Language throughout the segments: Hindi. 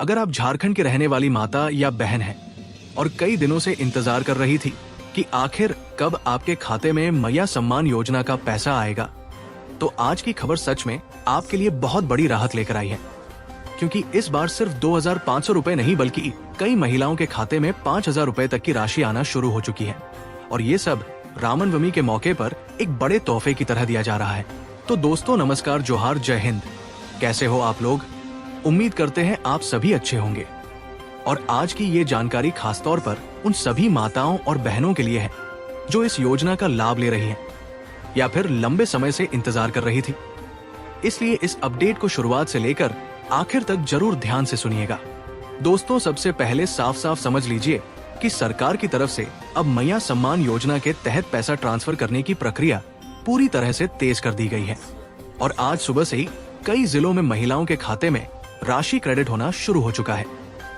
अगर आप झारखंड के रहने वाली माता या बहन हैं और कई दिनों से इंतजार कर रही थी कि आखिर कब आपके खाते में मैया सम्मान योजना का पैसा आएगा, तो आज की खबर सच में आपके लिए बहुत बड़ी राहत लेकर आई है। क्योंकि इस बार सिर्फ 2,500 रुपए नहीं बल्कि कई महिलाओं के खाते में 5,000 रुपए तक की राशि आना शुरू हो चुकी है। और ये सब रामनवमी के मौके पर एक बड़े तोहफे की तरह दिया जा रहा है। तो दोस्तों नमस्कार, जोहार, जय हिंद। कैसे हो आप लोग? उम्मीद करते हैं आप सभी अच्छे होंगे। और आज की ये जानकारी खासतौर पर उन सभी माताओं और बहनों के लिए है जो इस योजना का लाभ ले रही हैं या फिर लंबे समय से इंतजार कर रही थी। इसलिए इस अपडेट को शुरुआत से लेकर आखिर तक जरूर ध्यान से सुनिएगा। दोस्तों सबसे पहले साफ साफ समझ लीजिए कि सरकार की तरफ से अब मैया सम्मान योजना के तहत पैसा ट्रांसफर करने की प्रक्रिया पूरी तरह से तेज कर दी गई है। और आज सुबह से ही कई जिलों में महिलाओं के खाते में राशि क्रेडिट होना शुरू हो चुका है।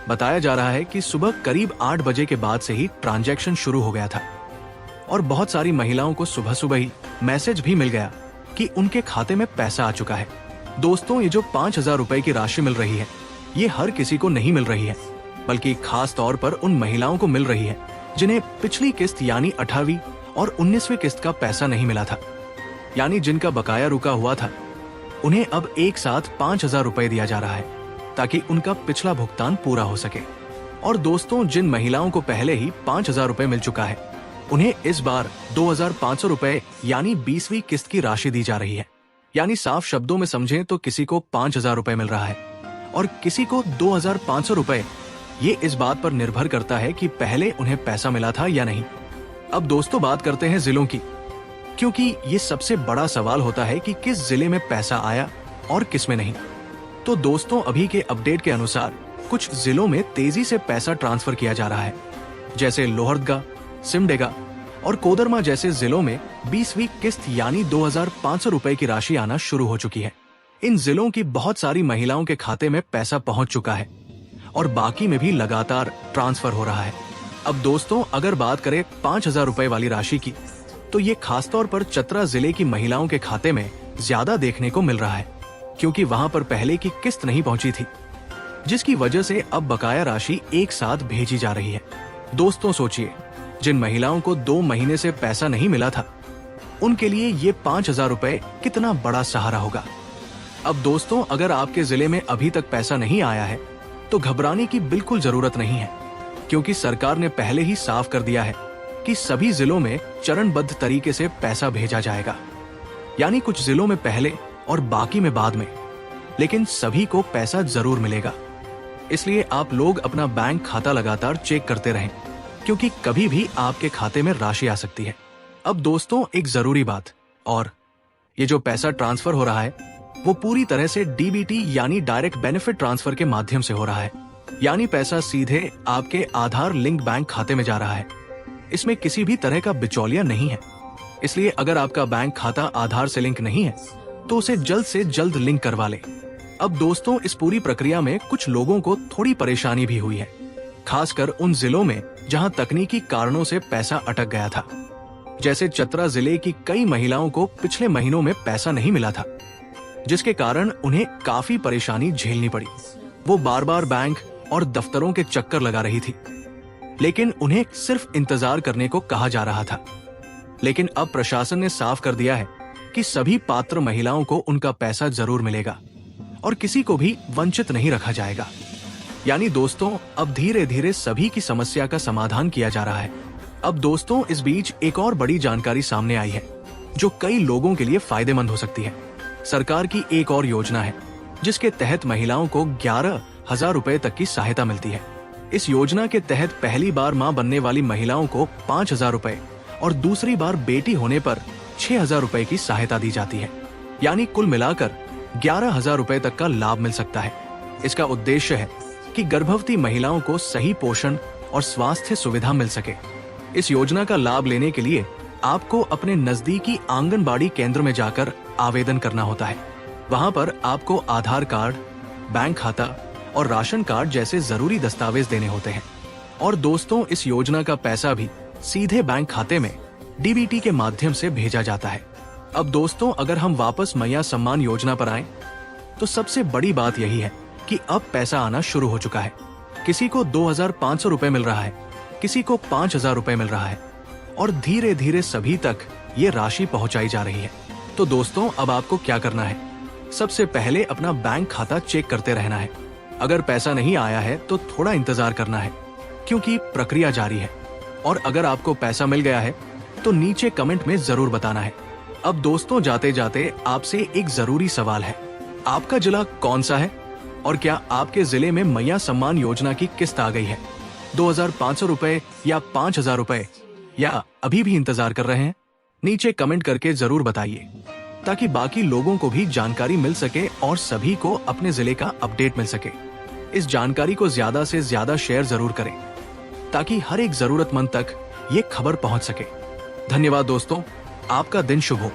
बताया जा रहा है कि सुबह करीब 8 बजे के बाद से ही ट्रांजैक्शन शुरू हो गया था और बहुत सारी महिलाओं को सुबह सुबह ही मैसेज भी मिल गया कि उनके खाते में पैसा आ चुका है। दोस्तों ये जो 5,000 रुपए की राशि मिल रही है, ये हर किसी को नहीं मिल रही है, बल्कि खास तौर पर उन महिलाओं को मिल रही है जिन्हें पिछली किस्त यानी 18वीं और 19वीं किस्त का पैसा नहीं मिला था, यानी जिनका बकाया रुका हुआ था। उन्हें अब एक साथ 5,000 रुपए दिया जा रहा है ताकि उनका पिछला भुगतान पूरा हो सके। और दोस्तों जिन महिलाओं को पहले ही 5,000 रुपए मिल चुका है, उन्हें इस बार 2,500 रुपए यानी 20वीं किस्त की राशि दी जा रही है। यानी साफ शब्दों में समझें तो किसी को 5,000 रुपए मिल रहा है और किसी को 2,500 रुपए। ये इस बात पर निर्भर करता है कि पहले उन्हें पैसा मिला था या नहीं। अब दोस्तों बात करते हैं जिलों की, क्योंकि ये सबसे बड़ा सवाल होता है कि किस जिले में पैसा आया और किस में नहीं। तो दोस्तों अभी के अपडेट के अनुसार कुछ जिलों में तेजी से पैसा ट्रांसफर किया जा रहा है, जैसे लोहरदगा, सिमडेगा और कोदरमा जैसे जिलों में 20वीं किस्त यानी 2,500 रुपए की राशि आना शुरू हो चुकी है। इन जिलों की बहुत सारी महिलाओं के खाते में पैसा पहुंच चुका है और बाकी में भी लगातार ट्रांसफर हो रहा है। अब दोस्तों अगर बात करें 5,000 रुपए वाली राशि की, तो ये खासतौर पर चतरा जिले की महिलाओं के खाते में ज्यादा देखने को मिल रहा है, क्योंकि वहां पर पहले की किस्त नहीं पहुंची थी, जिसकी वजह से अब बकाया राशि एक साथ भेजी जा रही है। दोस्तों सोचिए, जिन महिलाओं को 2 महीने से पैसा नहीं मिला था, उनके लिए ये 5,000 रुपए कितना बड़ा सहारा होगा। अब दोस्तों अगर आपके जिले में अभी तक पैसा नहीं आया है तो घबराने की बिल्कुल जरूरत नहीं है, क्योंकि सरकार ने पहले ही साफ कर दिया है कि सभी जिलों में चरणबद्ध तरीके से पैसा भेजा जाएगा। यानी कुछ जिलों में पहले और बाकी में बाद में, लेकिन सभी को पैसा जरूर मिलेगा। इसलिए आप लोग अपना बैंक खाता लगातार चेक करते रहें, क्योंकि कभी भी आपके खाते में राशि आ सकती है। अब दोस्तों एक जरूरी बात, और ये जो पैसा ट्रांसफर हो रहा है वो पूरी तरह से डीबीटी यानी डायरेक्ट बेनिफिट ट्रांसफर के माध्यम से हो रहा है। यानी पैसा सीधे आपके आधार लिंक बैंक खाते में जा रहा है। इसमें किसी भी तरह का बिचौलिया नहीं है। इसलिए अगर आपका बैंक खाता आधार से लिंक नहीं है तो उसे जल्द से जल्द लिंक करवा ले। अब दोस्तों इस पूरी प्रक्रिया में कुछ लोगों को थोड़ी परेशानी भी हुई है, खासकर उन जिलों में जहां तकनीकी कारणों से पैसा अटक गया था। जैसे चतरा जिले की कई महिलाओं को पिछले महीनों में पैसा नहीं मिला था, जिसके कारण उन्हें काफी परेशानी झेलनी पड़ी। वो बार बार बैंक और दफ्तरों के चक्कर लगा रही थी, लेकिन उन्हें सिर्फ इंतजार करने को कहा जा रहा था। लेकिन अब प्रशासन ने साफ कर दिया है कि सभी पात्र महिलाओं को उनका पैसा जरूर मिलेगा और किसी को भी वंचित नहीं रखा जाएगा। यानी दोस्तों अब धीरे धीरे सभी की समस्या का समाधान किया जा रहा है। अब दोस्तों इस बीच एक और बड़ी जानकारी सामने आई है जो कई लोगों के लिए फायदेमंद हो सकती है। सरकार की एक और योजना है जिसके तहत महिलाओं को 11,000 रुपए तक की सहायता मिलती है। इस योजना के तहत पहली बार मां बनने वाली महिलाओं को 5,000 रुपए और दूसरी बार बेटी होने पर 6,000 रुपए की सहायता दी जाती है। यानी कुल मिलाकर 11,000 रुपए तक का लाभ मिल सकता है। इसका उद्देश्य है कि गर्भवती महिलाओं को सही पोषण और स्वास्थ्य सुविधा मिल सके। इस योजना का लाभ लेने के लिए आपको अपने नजदीकी आंगनबाड़ी केंद्र में जाकर आवेदन करना होता है। वहां पर आपको आधार कार्ड, बैंक खाता और राशन कार्ड जैसे जरूरी दस्तावेज देने होते हैं। और दोस्तों इस योजना का पैसा भी सीधे बैंक खाते में डीबीटी के माध्यम से भेजा जाता है। अब दोस्तों अगर हम वापस मैया सम्मान योजना पर आएं, तो सबसे बड़ी बात यही है कि अब पैसा आना शुरू हो चुका है। किसी को 2,500 रुपए मिल रहा है, किसी को 5,000 रुपए मिल रहा है और धीरे धीरे सभी तक ये राशि पहुंचाई जा रही है। तो दोस्तों, अब आपको क्या करना है? सबसे पहले अपना बैंक खाता चेक करते रहना है। अगर पैसा नहीं आया है तो थोड़ा इंतजार करना है, क्योंकि प्रक्रिया जारी है। और अगर आपको पैसा मिल गया है तो नीचे कमेंट में जरूर बताना है। अब दोस्तों, जाते जाते आपसे एक जरूरी सवाल है। आपका जिला कौन सा है और क्या आपके जिले में मैया सम्मान योजना की किस्त आ गई है? 2,500 रुपए या 5,000 रुपए, या अभी भी इंतजार कर रहे हैं? नीचे कमेंट करके जरूर बताइए, ताकि बाकी लोगों को भी जानकारी मिल सके और सभी को अपने जिले का अपडेट मिल सके। इस जानकारी को ज्यादा से ज्यादा शेयर जरूर करें, ताकि हर एक जरूरतमंद तक ये खबर पहुंच सके। धन्यवाद दोस्तों, आपका दिन शुभ हो।